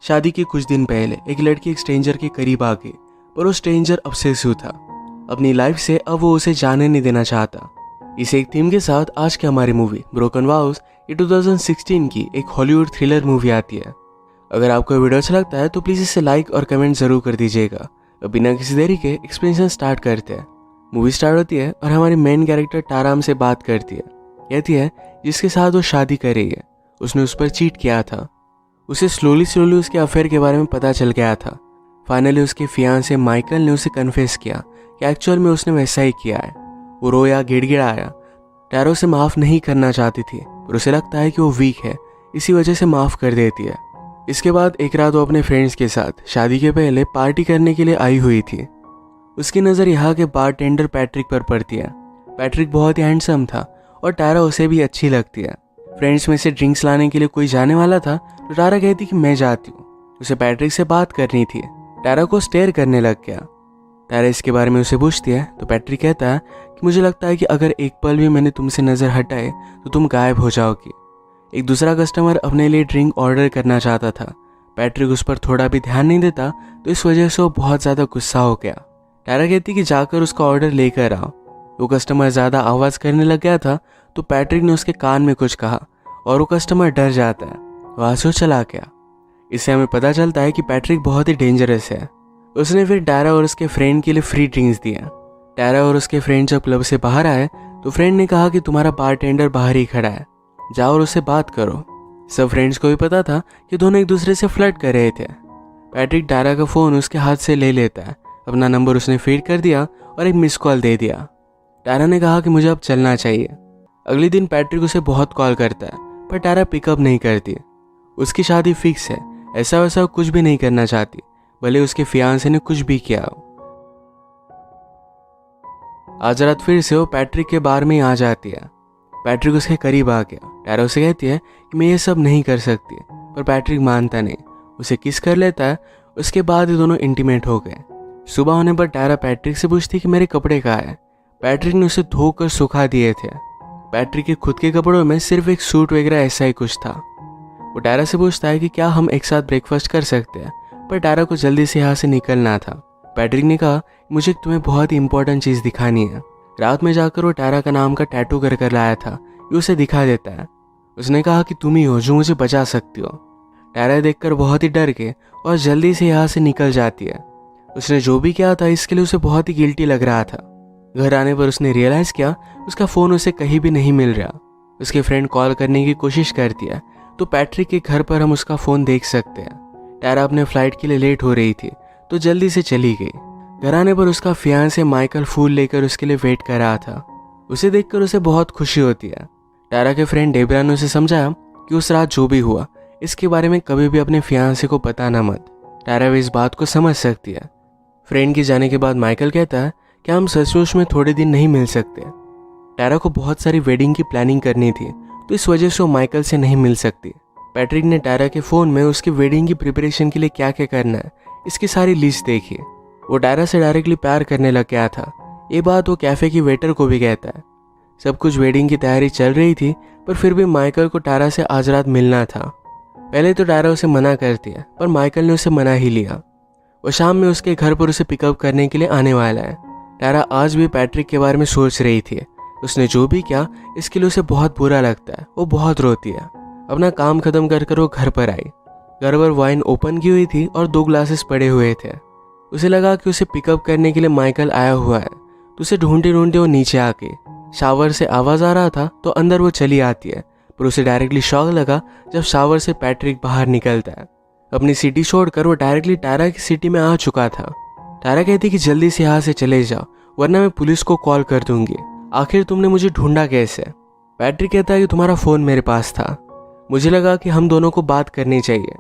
शादी के कुछ दिन पहले एक लड़की एक स्ट्रेंजर के करीब आ गई, पर वो स्ट्रेंजर ऑब्सेसिव था अपनी लाइफ से। अब वो उसे जाने नहीं देना चाहता। इसी एक थीम के साथ आज की हमारी मूवी ब्रोकन वाउस ये 2016 की एक हॉलीवुड थ्रिलर मूवी आती है। अगर आपको वीडियो अच्छा लगता है तो प्लीज़ इसे लाइक और कमेंट ज़रूर कर दीजिएगा। अब बिना किसी देरी के एक्सप्लेनेशन स्टार्ट करते हैं। मूवी स्टार्ट होती है और हमारी मेन कैरेक्टर टारा हमसे बात करती है। कहती है जिसके साथ वो शादी कर रही है उसने उस पर चीट किया था। उसे स्लोली उसके अफेयर के बारे में पता चल गया था। फाइनली उसके फियांसे माइकल ने उसे कन्फेस किया कि एक्चुअल में उसने वैसा ही किया है। वो रोया, गिड़गिड़ाया। टारा उसे माफ़ नहीं करना चाहती थी, पर उसे लगता है कि वो वीक है, इसी वजह से माफ़ कर देती है। इसके बाद एक रात वो अपने फ्रेंड्स के साथ शादी के पहले पार्टी करने के लिए आई हुई थी। उसकी नज़र यहाँ के बारटेंडर पैट्रिक पर पड़ती है। पैट्रिक बहुत ही हैंडसम था और टारा उसे भी अच्छी लगती है। फ्रेंड्स में से ड्रिंक्स लाने के लिए कोई जाने वाला था तो टारा कहती कि मैं जाती हूँ। उसे पैट्रिक से बात करनी थी। टारा को स्टेयर करने लग गया। टारा इसके बारे में उसे पूछती है तो पैट्रिक कहता है कि मुझे लगता है कि अगर एक पल भी मैंने तुमसे नज़र हटाए तो तुम गायब हो जाओगी। एक दूसरा कस्टमर अपने लिए ड्रिंक ऑर्डर करना चाहता था। पैट्रिक उस पर थोड़ा भी ध्यान नहीं देता तो इस वजह से वो बहुत ज़्यादा गुस्सा हो गया। टारा कहती कि जाकर उसका ऑर्डर लेकर आओ। वो कस्टमर ज़्यादा आवाज़ करने लग गया था तो पैट्रिक ने उसके कान में कुछ कहा और वो कस्टमर डर जाता है, वहाँ से वो चला गया। इससे हमें पता चलता है कि पैट्रिक बहुत ही डेंजरस है। उसने फिर टारा और उसके फ्रेंड के लिए फ्री ड्रिंक्स दिया। टारा और उसके फ्रेंड जब क्लब से बाहर आए तो फ्रेंड ने कहा कि तुम्हारा बारटेंडर बाहर ही खड़ा है, जाओ और उससे बात करो। सब फ्रेंड्स को भी पता था कि दोनों एक दूसरे से फ्लर्ट कर रहे थे। पैट्रिक टारा का फ़ोन उसके हाथ से ले लेता है। अपना नंबर उसने फीड कर दिया और एक मिस कॉल दे दिया। टारा ने कहा कि मुझे अब चलना चाहिए। अगले दिन पैट्रिक उसे बहुत कॉल करता है पर टारा पिकअप नहीं करती। उसकी शादी फिक्स है, ऐसा वैसा कुछ भी नहीं करना चाहती, भले उसके फियांसे ने कुछ भी किया हो। आज रात फिर से वो पैट्रिक के बार में आ जाती है। पैट्रिक उसके करीब आ गया। टारा उसे कहती है कि मैं ये सब नहीं कर सकती, पर पैट्रिक मानता नहीं। उसे किस कर लेता है। उसके बाद ये दोनों इंटीमेट हो गए। सुबह होने पर टारा पैट्रिक से पूछती कि मेरे कपड़े कहाँ हैं। पैट्रिक ने उसे धोकर सुखा दिए थे। पैट्रिक के खुद के कपड़ों में सिर्फ एक सूट वगैरह ऐसा ही कुछ था। वो टारा से पूछता है कि क्या हम एक साथ ब्रेकफास्ट कर सकते हैं, पर टारा को जल्दी से यहाँ से निकलना था। पैट्रिक ने कहा मुझे तुम्हें बहुत ही इंपॉर्टेंट चीज़ दिखानी है। रात में जाकर वो टारा का नाम का टैटू कर लाया था, ये उसे दिखा देता है। उसने कहा कि तुम ही हो जो मुझे बचा सकती हो। टारा देखकर बहुत ही डर के और जल्दी से यहाँ से निकल जाती है। उसने जो भी किया था इसके लिए उसे बहुत ही गिल्टी लग रहा था। घर आने पर उसने रियलाइज़ किया उसका फ़ोन उसे कहीं भी नहीं मिल रहा। उसके फ्रेंड कॉल करने की कोशिश करती है तो पैट्रिक के घर पर हम उसका फ़ोन देख सकते हैं। टारा अपने फ्लाइट के लिए लेट हो रही थी तो जल्दी से चली गई। घर आने पर उसका फियांसे माइकल फूल लेकर उसके लिए वेट कर रहा था। उसे देखकर उसे बहुत खुशी होती है। टारा के फ्रेंड डेब्रा ने उसे समझाया कि उस रात जो भी हुआ इसके बारे में कभी भी अपने फियांसे को बताना मत। टारा भी इस बात को समझ सकती है। फ्रेंड के जाने के बाद माइकल कहता है कि हम सचमुच में थोड़े दिन नहीं मिल सकते। टारा को बहुत सारी वेडिंग की प्लानिंग करनी थी तो इस वजह से वो माइकल से नहीं मिल सकती। पैट्रिक ने टारा के फ़ोन में उसकी वेडिंग की प्रिपरेशन के लिए क्या क्या करना है इसकी सारी लिस्ट देखी। वो टारा से डायरेक्टली प्यार करने लग गया था। ये बात वो कैफ़े की वेटर को भी कहता है। सब कुछ वेडिंग की तैयारी चल रही थी पर फिर भी माइकल को टारा से आज रात मिलना था। पहले तो टारा उसे मना करती है पर माइकल ने उसे मना ही लिया। वो शाम में उसके घर पर उसे पिकअप करने के लिए आने वाला है। टारा आज भी पैट्रिक के बारे में सोच रही थी। उसने जो भी किया इसके लिए उसे बहुत बुरा लगता है। वो बहुत रोती है। अपना काम खत्म कर वो घर पर आई। घर पर वाइन ओपन की हुई थी और 2 ग्लासेस पड़े हुए थे। उसे लगा कि उसे पिकअप करने के लिए माइकल आया हुआ है तो उसे ढूंढते ढूंढते वो नीचे आ गई। शावर से आवाज़ आ रहा था तो अंदर वो चली आती है, पर उसे डायरेक्टली शॉक लगा जब शावर से पैट्रिक बाहर निकलता है। अपनी सिटी छोड़कर वो डायरेक्टली टारा की सिटी में आ चुका था। टारा कहती कि जल्दी से यहाँ से चले जाओ वरना मैं पुलिस को कॉल कर दूंगी। आखिर तुमने मुझे ढूंढा कैसे। पैट्रिक कहता है कि तुम्हारा फ़ोन मेरे पास था, मुझे लगा कि हम दोनों को बात करनी चाहिए।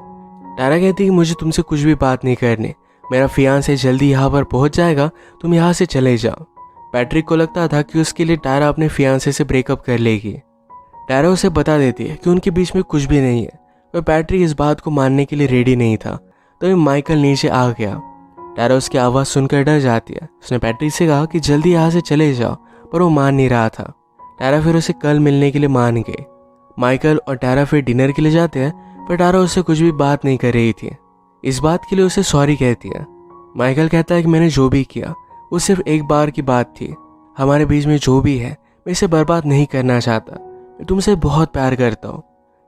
टारा कहती कि मुझे तुमसे कुछ भी बात नहीं करनी, मेरा फियांसे जल्दी यहाँ पर पहुँच जाएगा, तुम यहाँ से चले जाओ। पैट्रिक को लगता था कि उसके लिए टारा अपने फियांसे से ब्रेकअप कर लेगी। टारा उसे बता देती है कि उनके बीच में कुछ भी नहीं है, पर पैट्रिक इस बात को मानने के लिए रेडी नहीं था। तभी माइकल नीचे आ गया। टारा उसकी आवाज़ सुनकर डर जाती है। उसने पैट्रिक से कहा कि जल्दी यहाँ से चले जाओ, पर वो मान नहीं रहा था। टारा फिर उसे कल मिलने के लिए मान गए। माइकल और टारा फिर डिनर के लिए जाते हैं पर टारा उससे कुछ भी बात नहीं कर रही थी। इस बात के लिए उसे सॉरी कहती है। माइकल कहता है कि मैंने जो भी किया वो सिर्फ एक बार की बात थी, हमारे बीच में जो भी है मैं इसे बर्बाद नहीं करना चाहता, मैं तुमसे बहुत प्यार करता हूँ,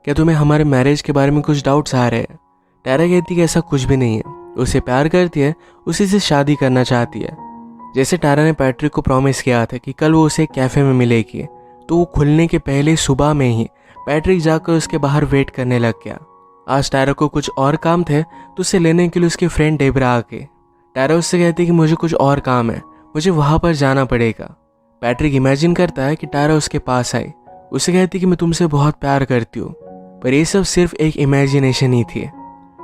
क्या तुम्हें हमारे मैरिज के बारे में कुछ डाउट्स आ रहे हैं? टारा कहती है कि ऐसा कुछ भी नहीं है, उसे प्यार करती है, उसी से शादी करना चाहती है। जैसे टारा ने पैट्रिक को प्रॉमिस किया था कि कल वो उसे कैफ़े में मिलेगी, तो वो खुलने के पहले सुबह में ही पैट्रिक जाकर उसके बाहर वेट करने लग गया। आज टारा को कुछ और काम थे तो उसे लेने के लिए उसकी फ्रेंड डेबरा आ गई। टारा उससे कहती है कि मुझे कुछ और काम है, मुझे वहाँ पर जाना पड़ेगा। पैट्रिक इमेजिन करता है कि टारा उसके पास आई, उसे कहती कि मैं तुमसे बहुत प्यार करती हूँ, पर ये सब सिर्फ एक इमेजिनेशन ही थी।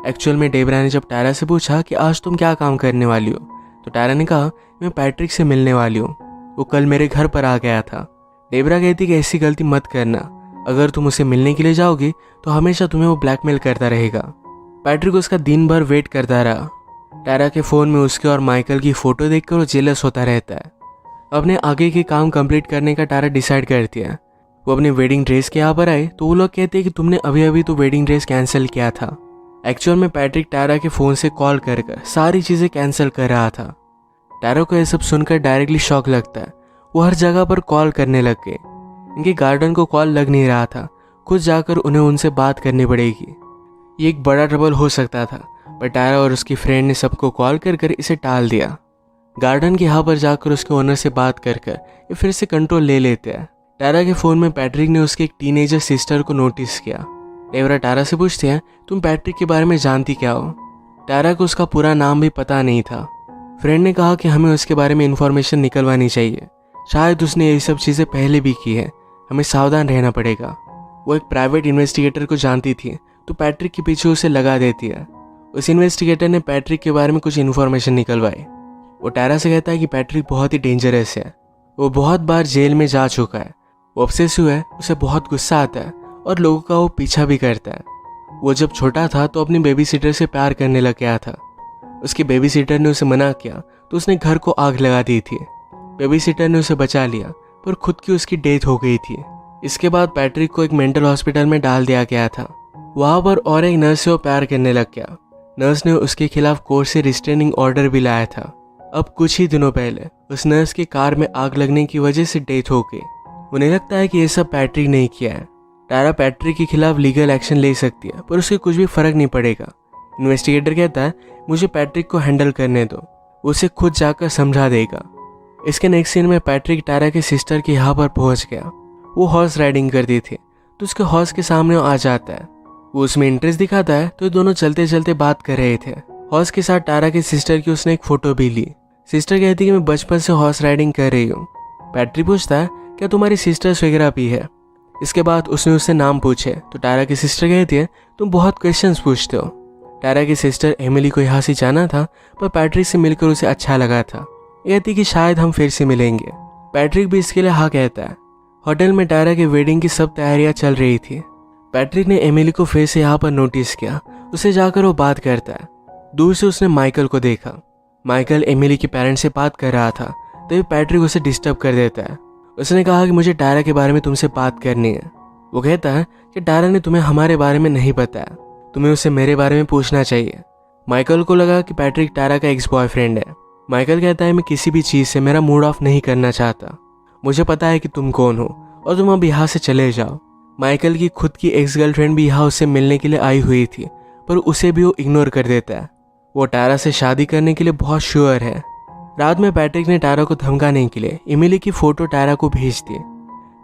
एक्चुअल में डेबरा ने जब टारा से पूछा कि आज तुम क्या काम करने वाली हो, तो टारा ने कहा मैं पैट्रिक से मिलने वाली हूँ, वो कल मेरे घर पर आ गया था। डेबरा कहती कि ऐसी गलती मत करना, अगर तुम उसे मिलने के लिए जाओगी तो हमेशा तुम्हें वो ब्लैकमेल करता रहेगा। पैट्रिक उसका दिन भर वेट करता रहा। टारा के फ़ोन में उसके और माइकल की फ़ोटो देखकर वो जेलस होता रहता है। अपने आगे के काम कंप्लीट करने का टारा डिसाइड करती है। वो अपनी वेडिंग ड्रेस के यहाँ पर आए तो वो लोग कहते हैं कि तुमने अभी अभी तो वेडिंग ड्रेस कैंसिल किया था। एक्चुअल में पैट्रिक टारा के फ़ोन से कॉल कर सारी चीज़ें कैंसिल कर रहा था। टारा को यह सब सुनकर डायरेक्टली शॉक लगता है। वो हर जगह पर कॉल करने लग गए। इनके गार्डन को कॉल लग नहीं रहा था, खुद जाकर उन्हें उनसे बात करनी पड़ेगी। ये एक बड़ा ट्रबल हो सकता था, पर टारा और उसकी फ्रेंड ने सबको कॉल कर इसे टाल दिया। गार्डन के यहाँ पर जाकर उसके ओनर से बात कर ये फिर से कंट्रोल ले लेते हैं। टारा के फ़ोन में पैट्रिक ने उसकी एक टीनेजर सिस्टर को नोटिस किया। डेबरा टारा से पूछते हैं तुम पैट्रिक के बारे में जानती क्या हो? टारा को उसका पूरा नाम भी पता नहीं था। फ्रेंड ने कहा कि हमें उसके बारे में इन्फॉर्मेशन निकलवानी चाहिए, शायद उसने ये सब चीज़ें पहले भी की है, हमें सावधान रहना पड़ेगा। वो एक प्राइवेट इन्वेस्टिगेटर को जानती थी तो पैट्रिक के पीछे उसे लगा देती है। उस इन्वेस्टिगेटर ने पैट्रिक के बारे में कुछ इन्फॉर्मेशन निकलवाई। वो टारा से कहता है कि पैट्रिक बहुत ही डेंजरस है, वो बहुत बार जेल में जा चुका है, वो ऑब्सेसिव है, उसे बहुत गुस्सा आता है और लोगों का वो पीछा भी करता है। वो जब छोटा था तो अपनी बेबी सीटर से प्यार करने लग गया था। उसके बेबी सीटर ने उसे मना किया तो उसने घर को आग लगा दी थी। बेबी सीटर ने उसे बचा लिया पर खुद की उसकी डेथ हो गई थी। इसके बाद पैट्रिक को एक मेंटल हॉस्पिटल में डाल दिया गया था। वहाँ पर और एक नर्स से वो प्यार करने लग गया। नर्स ने उसके खिलाफ कोर्ट से रिस्ट्रेनिंग ऑर्डर भी लाया था। अब कुछ ही दिनों पहले उस नर्स की कार में आग लगने की वजह से डेथ हो गई। उन्हें लगता है कि ये सब पैट्रिक ने किया है। टारा पैट्रिक के खिलाफ लीगल एक्शन ले सकती है पर उससे कुछ भी फर्क नहीं पड़ेगा। इन्वेस्टिगेटर कहता है मुझे पैट्रिक को हैंडल करने दो, वो उसे खुद जाकर समझा देगा। इसके नेक्स्ट सीन में पैट्रिक टारा की सिस्टर के यहाँ पर पहुँच गया। वो हॉर्स राइडिंग करती थी तो उसके हॉर्स के सामने आ जाता है। वो उसमें इंटरेस्ट दिखाता है तो दोनों चलते चलते बात कर रहे थे। हॉर्स के साथ टारा की सिस्टर की उसने एक फ़ोटो भी ली। सिस्टर कहती है कि मैं बचपन से हॉर्स राइडिंग कर रही हूँ। पैट्रिक पूछता है क्या तुम्हारी सिस्टर्स वगैरह भी है? इसके बाद उसने उससे नाम पूछे तो टारा की सिस्टर कहती है तुम बहुत क्वेश्चंस पूछते हो। टारा की सिस्टर एमिली को यहाँ से जाना था पर पैट्रिक से मिलकर उसे अच्छा लगा था। कहती कि शायद हम फिर से मिलेंगे। पैट्रिक भी इसके लिए हाँ कहता है। होटल में टारा के वेडिंग की सब तैयारियां चल रही थी। पैट्रिक ने एमिली को फिर से यहाँ पर नोटिस किया। उसे जाकर वो बात करता है। दूर से उसने माइकल को देखा। माइकल एमिली के पेरेंट्स से बात कर रहा था तभी पैट्रिक उसे डिस्टर्ब कर देता है। उसने कहा कि मुझे टारा के बारे में तुमसे बात करनी है। वो कहता है कि टारा ने तुम्हें हमारे बारे में नहीं बताया, तुम्हें उससे मेरे बारे में पूछना चाहिए। माइकल को लगा कि पैट्रिक टारा का एक्स बॉयफ्रेंड है। माइकल कहता है मैं किसी भी चीज़ से मेरा मूड ऑफ नहीं करना चाहता, मुझे पता है कि तुम कौन हो और तुम अब यहाँ से चले जाओ। माइकल की खुद की एक्स गर्लफ्रेंड भी यहाँ उससे मिलने के लिए आई हुई थी पर उसे भी वो इग्नोर कर देता है। वो टारा से शादी करने के लिए बहुत श्योर है। रात में पैट्रिक ने टारा को धमकाने के लिए एमिली की फ़ोटो टारा को भेज दी।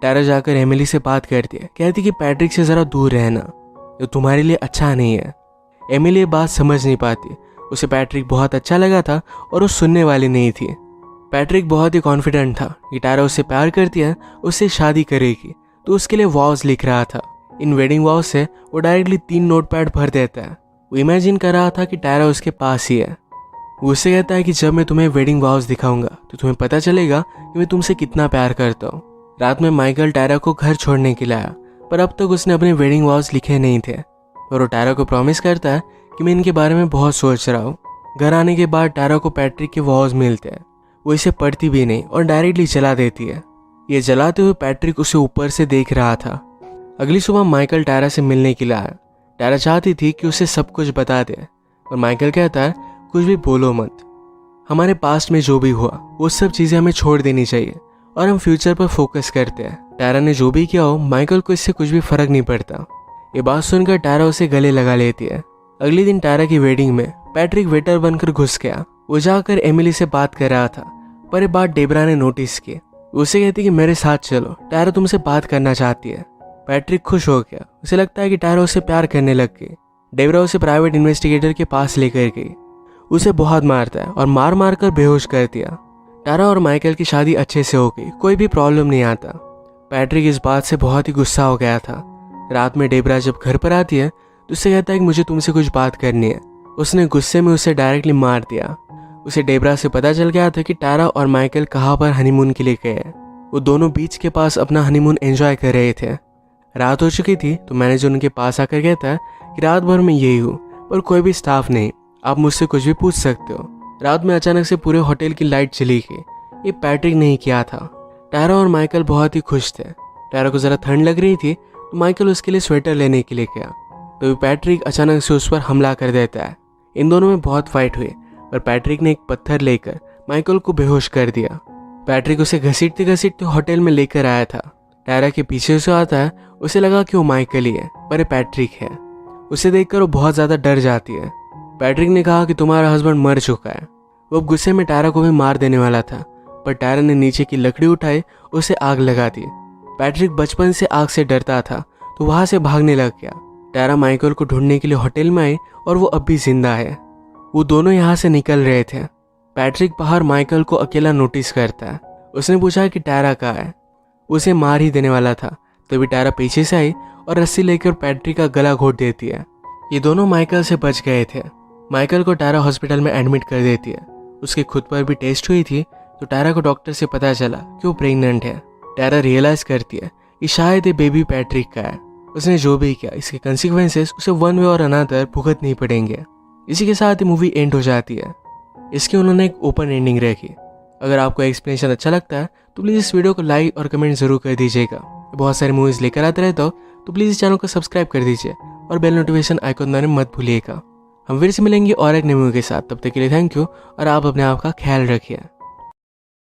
टारा जाकर एमिली से बात करती है, कहती कि पैट्रिक से ज़रा दूर रहना, जो तुम्हारे लिए अच्छा नहीं है। एमिली ये बात समझ नहीं पाती। उसे पैट्रिक बहुत अच्छा लगा था और वो सुनने वाली नहीं थी। पैट्रिक बहुत ही कॉन्फिडेंट था कि टारा उससे प्यार करती है, उससे शादी करेगी, तो उसके लिए वॉव्स लिख रहा था। इन वेडिंग वॉव्स से वो डायरेक्टली 3 नोटपैड भर देता है। वो इमेजिन कर रहा था कि टारा उसके पास ही है। वो उससे कहता है कि जब मैं तुम्हें वेडिंग वॉव्स दिखाऊंगा तो तुम्हें पता चलेगा कि मैं तुमसे कितना प्यार करता हूँ। रात में माइकल टारा को घर छोड़ने के लिए आया पर अब तक उसने अपने वेडिंग वॉव्स लिखे नहीं थे। और वो टारा को प्रॉमिस करता है कि मैं इनके बारे में बहुत सोच रहा हूँ। घर आने के बाद टारा को पैट्रिक के वॉव्स मिलते हैं। वो इसे पढ़ती भी नहीं और डायरेक्टली जला देती है। ये जलाते हुए पैट्रिक उसे ऊपर से देख रहा था। अगली सुबह माइकल टारा से मिलने के लिए आया। टारा चाहती थी कि उसे सब कुछ बता दे और माइकल कहता है कुछ भी बोलो मत, हमारे पास्ट में जो भी हुआ वो सब चीज़ें हमें छोड़ देनी चाहिए और हम फ्यूचर पर फोकस करते हैं। टारा ने जो भी किया हो माइकल को इससे कुछ भी फर्क नहीं पड़ता। ये बात सुनकर टारा उसे गले लगा लेती है। अगले दिन टारा की वेडिंग में पैट्रिक वेटर बनकर घुस गया। वो जाकर एमिली से बात कर रहा था, पर ये बात डेबरा ने नोटिस की। उसे कहती कि मेरे साथ चलो, टारा तुमसे बात करना चाहती है। पैट्रिक खुश हो गया, उसे लगता है कि टारा उसे प्यार करने लग गई। डेबरा उसे प्राइवेट इन्वेस्टिगेटर के पास लेकर गई। उसे बहुत मारता है और मार मार कर बेहोश कर दिया। टारा और माइकल की शादी अच्छे से हो गई, कोई भी प्रॉब्लम नहीं आता। पैट्रिक इस बात से बहुत ही गुस्सा हो गया था। रात में डेबरा जब घर पर आती है तो उससे कहता है कि मुझे तुमसे कुछ बात करनी है। उसने गुस्से में उसे डायरेक्टली मार दिया। उसे डेबरा से पता चल गया था कि टारा और माइकल कहाँ पर हनीमून के लिए गए। वो दोनों बीच के पास अपना हनीमून एंजॉय कर रहे थे। रात हो चुकी थी तो मैनेजर उनके पास आकर कहता कि रात भर में यही हूँ, पर कोई भी स्टाफ नहीं, आप मुझसे कुछ भी पूछ सकते हो। रात में अचानक से पूरे होटल की लाइट चली गई। ये पैट्रिक ने ही किया था। टारा और माइकल बहुत ही खुश थे। टारा को ज़रा ठंड लग रही थी तो माइकल उसके लिए स्वेटर लेने के लिए गया, तो पैट्रिक अचानक से उस पर हमला कर देता है। इन दोनों में बहुत फाइट हुई, पर पैट्रिक ने एक पत्थर लेकर माइकल को बेहोश कर दिया। पैट्रिक उसे घसीटते घसीटते होटल में लेकर आया था। टारा के पीछे से आता है, उसे लगा कि वो माइकल ही है, पर ये पैट्रिक है। उसे देखकर वो बहुत ज़्यादा डर जाती है। पैट्रिक ने कहा कि तुम्हारा हस्बैंड मर चुका है। वो गुस्से में टारा को भी मार देने वाला था, पर टारा ने नीचे की लकड़ी उठाई, उसे आग लगा दी। पैट्रिक बचपन से आग से डरता था तो वहाँ से भागने लग गया। टारा माइकल को ढूंढने के लिए होटल में आई और वो अब भी जिंदा है। वो दोनों यहाँ से निकल रहे थे। पैट्रिक बाहर माइकल को अकेला नोटिस करता है। उसने पूछा कि टारा कहाँ है। उसे मार ही देने वाला था, तभी टारा पीछे से आई और रस्सी लेकर पैट्रिक का गला घोट देती है। ये दोनों माइकल से बच गए थे। माइकल को टारा हॉस्पिटल में एडमिट कर देती है। उसके खुद पर भी टेस्ट हुई थी तो टारा को डॉक्टर से पता चला कि वो प्रेग्नेंट है। टारा रियलाइज करती है कि शायद ये बेबी पैट्रिक का है। उसने जो भी किया इसके कंसिक्वेंसेस उसे वन वे और अनदर भुगतने पड़ेंगे। इसी के साथ ही मूवी एंड हो जाती है। इसकी उन्होंने एक ओपन एंडिंग रखी। अगर आपको एक्सप्लेनेशन अच्छा लगता है तो प्लीज़ इस वीडियो को लाइक और कमेंट जरूर कर दीजिएगा। बहुत सारी मूवीज़ लेकर आते रहता हो तो प्लीज़ इस चैनल को सब्सक्राइब कर दीजिए और बेल नोटिफिकेशन आइकन दबाना मत भूलिएगा। हम फिर से मिलेंगे और एक नई मूवी के साथ। तब तक के लिए थैंक यू और आप अपने आप का ख्याल रखिए।